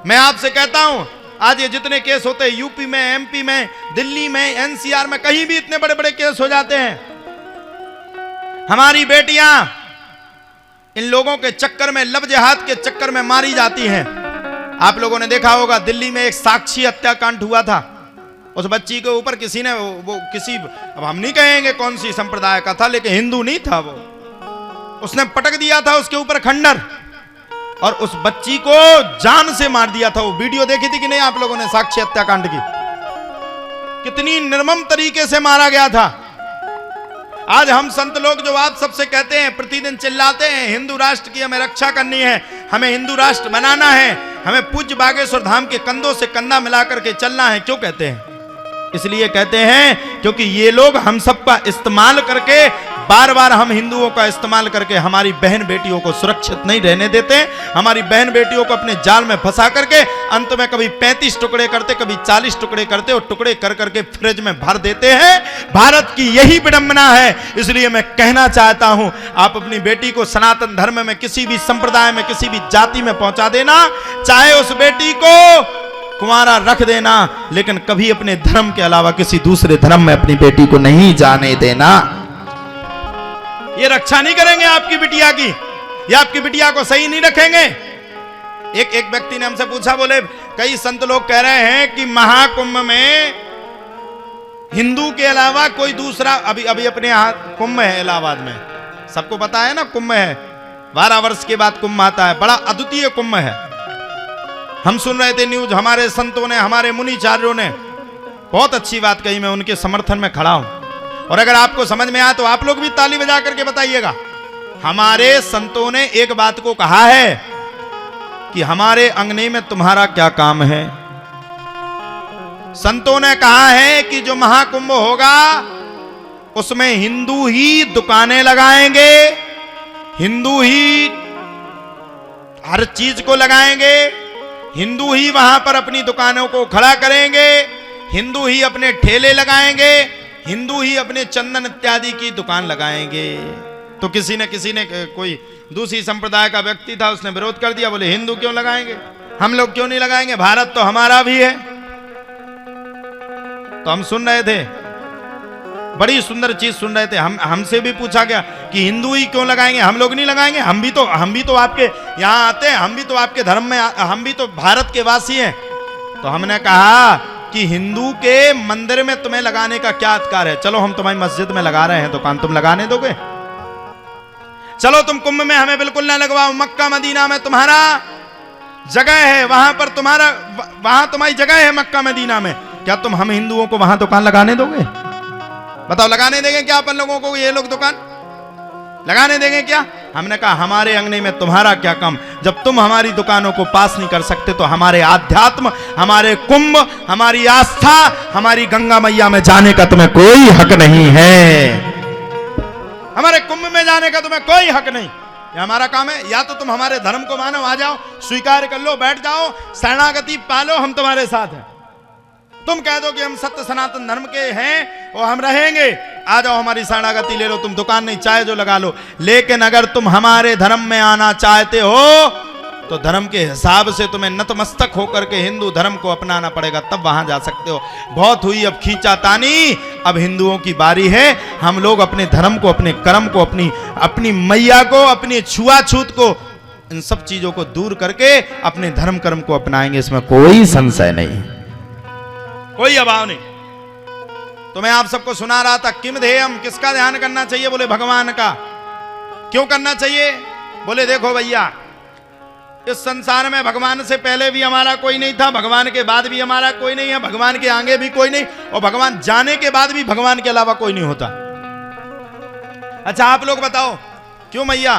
मैं आपसे कहता हूं, आज ये जितने केस होते हैं यूपी में, एमपी में, दिल्ली में, एनसीआर में, कहीं भी इतने बड़े बड़े केस हो जाते हैं, हमारी बेटियां इन लोगों के चक्कर में, लब जिहाद के चक्कर में मारी जाती हैं। आप लोगों ने देखा होगा दिल्ली में एक साक्षी हत्याकांड हुआ था। उस बच्ची के ऊपर किसी ने वो किसी, अब हम नहीं कहेंगे कौन सी संप्रदाय का था, लेकिन हिंदू नहीं था वो, उसने पटक दिया था उसके ऊपर खंडर और उस बच्ची को जान से मार दिया था। वो वीडियो देखी थी कि नहीं आप लोगों ने साक्षी हत्याकांड की? कितनी निर्मम तरीके से मारा गया था। आज हम संत लोग जो आप सबसे कहते हैं, प्रतिदिन चिल्लाते हैं हिंदू राष्ट्र की हमें रक्षा करनी है, हमें हिंदू राष्ट्र बनाना है, हमें पूज्य बागेश्वर धाम के कंधों से कंधा मिलाकर के चलना है, क्यों कहते हैं? इसलिए कहते हैं क्योंकि ये लोग हम सबका इस्तेमाल करके, बार बार हम हिंदुओं का इस्तेमाल करके हमारी बहन बेटियों को सुरक्षित नहीं रहने देते। हमारी बहन बेटियों को अपने जाल में फंसा करके अंत में कभी 35 टुकड़े करते, कभी 40 टुकड़े करते और टुकड़े कर करके फ्रिज में भर देते हैं। भारत की यही विडंबना है। इसलिए मैं कहना चाहता हूं, आप अपनी बेटी को सनातन धर्म में, किसी भी संप्रदाय में, किसी भी जाति में पहुंचा देना, चाहे उस बेटी को कुंवारा रख देना, लेकिन कभी अपने धर्म के अलावा किसी दूसरे धर्म में अपनी बेटी को नहीं जाने देना। ये रक्षा नहीं करेंगे आपकी बिटिया की, या आपकी बिटिया को सही नहीं रखेंगे। एक व्यक्ति ने हमसे पूछा, बोले कई संत लोग कह रहे हैं कि महाकुंभ में हिंदू के अलावा कोई दूसरा, अभी अपने यहां कुंभ है इलाहाबाद में, सबको पता है ना, कुंभ है, 12 वर्ष के बाद कुंभ आता है, बड़ा अद्वितीय कुंभ है। हम सुन रहे थे न्यूज, हमारे संतों ने, हमारे मुनिचार्यों ने बहुत अच्छी बात कही, मैं उनके समर्थन में खड़ा हूं। और अगर आपको समझ में आए तो आप लोग भी ताली बजा करके बताइएगा। हमारे संतों ने एक बात को कहा है कि हमारे अंगने में तुम्हारा क्या काम है। संतों ने कहा है कि जो महाकुंभ होगा उसमें हिंदू ही दुकानें लगाएंगे, हिंदू ही हर चीज को लगाएंगे, हिंदू ही वहां पर अपनी दुकानों को खड़ा करेंगे, हिंदू ही अपने ठेले लगाएंगे, हिंदू ही अपने चंदन इत्यादि की दुकान लगाएंगे। तो किसी ने कोई दूसरी संप्रदाय का व्यक्ति था, उसने विरोध कर दिया, बोले हिंदू क्यों लगाएंगे, हम लोग क्यों नहीं लगाएंगे, भारत तो हमारा भी है। तो हम सुन रहे थे, बड़ी सुंदर चीज सुन रहे थे। हमसे भी पूछा गया कि हिंदू ही क्यों लगाएंगे, हम लोग नहीं लगाएंगे, हम भी तो आपके यहाँ आते हैं, हम भी तो आपके धर्म में, हम भी तो भारत के वासी हैं। तो हमने कहा कि हिंदू के मंदिर में तुम्हें लगाने का क्या अधिकार है? चलो हम तुम्हारी मस्जिद में लगा रहे हैं दुकान, तुम लगाने दोगे? चलो तुम कुंभ में हमें बिल्कुल ना लगवाओ, मक्का मदीना में तुम्हारा जगह है, वहां पर वहां तुम्हारी जगह है मक्का मदीना में, क्या तुम हम हिंदुओं को वहां दुकान लगाने दोगे? बताओ, लगाने देंगे क्या अपन लोगों को? ये लोग दुकान लगाने देंगे क्या? हमने कहा हमारे अंगने में तुम्हारा क्या काम, जब तुम हमारी दुकानों को पास नहीं कर सकते तो हमारे आध्यात्म, हमारे कुंभ, हमारी आस्था, हमारी गंगा मैया में जाने का तुम्हें कोई हक नहीं है। हमारे कुंभ में जाने का तुम्हें कोई हक नहीं, ये हमारा काम है। या तो तुम हमारे धर्म को मानो, आ जाओ, स्वीकार कर लो, बैठ जाओ, शरणागति पालो, हम तुम्हारे साथ हैं। तुम कह दो कि हम सत्य सनातन धर्म के हैं और हम रहेंगे, आ जाओ हमारी शरणागति ले लो, तुम दुकान नहीं चाहे जो लगा लो। लेकिन अगर तुम हमारे धर्म में आना चाहते हो तो धर्म के हिसाब से तुम्हें नतमस्तक होकर के हिंदू धर्म को अपनाना पड़ेगा, तब वहां जा सकते हो। बहुत हुई अब खींचातानी, अब हिंदुओं की बारी है। हम लोग अपने धर्म को, अपने कर्म को, अपनी मैया को, अपनी छुआछूत को, इन सब चीजों को दूर करके अपने धर्म कर्म को अपनाएंगे, इसमें कोई संशय नहीं, कोई अभाव नहीं। तो मैं आप सबको सुना रहा था, किम ध्येयम, किसका ध्यान करना चाहिए? बोले भगवान का। क्यों करना चाहिए? बोले देखो भैया, इस संसार में भगवान से पहले भी हमारा कोई नहीं था, भगवान के बाद भी हमारा कोई नहीं है, भगवान के आगे भी कोई नहीं, और भगवान जाने के बाद भी भगवान के अलावा कोई नहीं होता। अच्छा आप लोग बताओ, क्यों मैया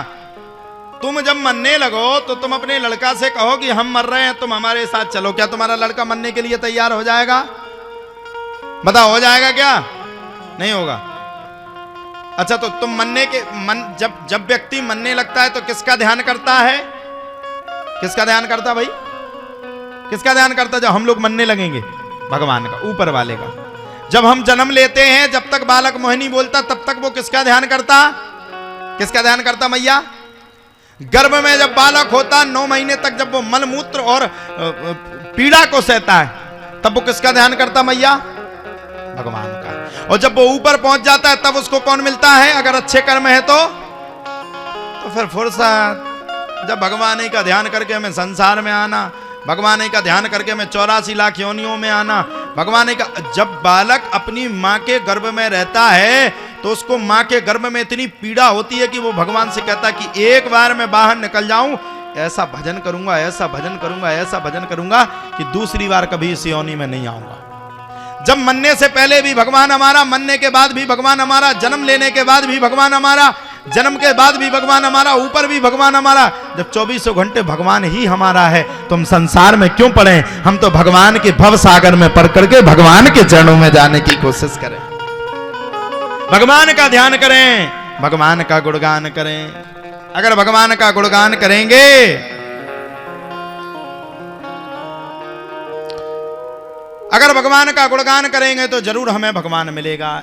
तुम जब मरने लगो तो तुम अपने लड़का से कहो कि हम मर रहे हैं, तुम हमारे साथ चलो, क्या तुम्हारा लड़का मरने के लिए तैयार हो जाएगा? बताओ, हो जाएगा क्या? नहीं होगा। अच्छा तो तुम जब व्यक्ति मरने लगता है तो किसका ध्यान करता है? किसका ध्यान करता भाई? किसका ध्यान करता जब हम लोग मरने लगेंगे? भगवान का, ऊपर वाले का। जब हम जन्म लेते हैं, जब तक बालक मोहिनी बोलता तब तक वो किसका ध्यान करता? किसका ध्यान करता मैया? गर्भ में जब बालक होता 9 महीने तक जब वो मलमूत्र और पीड़ा को सहता है, तब वो किसका ध्यान करता मैया? भगवान का। और जब वो ऊपर पहुंच जाता है तब उसको कौन मिलता है? अगर अच्छे कर्म है तो फिर फुर्सत। जब भगवान ही का ध्यान करके हमें संसार में आना, भगवान ही का ध्यान करके हमें 84 लाख योनियों में आना, भगवान ही का। जब बालक अपनी माँ के गर्भ में रहता है तो उसको माँ के गर्भ में इतनी पीड़ा होती है कि वो भगवान से कहता है कि एक बार मैं बाहर निकल जाऊं, ऐसा भजन करूंगा, ऐसा भजन करूंगा, ऐसा भजन करूंगा कि दूसरी बार कभी इस योनि में नहीं आऊंगा। जब मरने से पहले भी भगवान हमारा, मरने के बाद भी भगवान हमारा, जन्म लेने के बाद भी भगवान हमारा, जन्म के बाद भी भगवान हमारा, ऊपर भी भगवान हमारा। जब 24 घंटे भगवान ही हमारा है तो हम संसार में क्यों पड़े? हम तो भगवान के भव सागर में पड़ करके भगवान के चरणों में जाने की कोशिश करें, भगवान का ध्यान करें, भगवान का गुणगान करें। अगर भगवान का गुणगान करेंगे, अगर भगवान का गुणगान करेंगे तो जरूर हमें भगवान मिलेगा।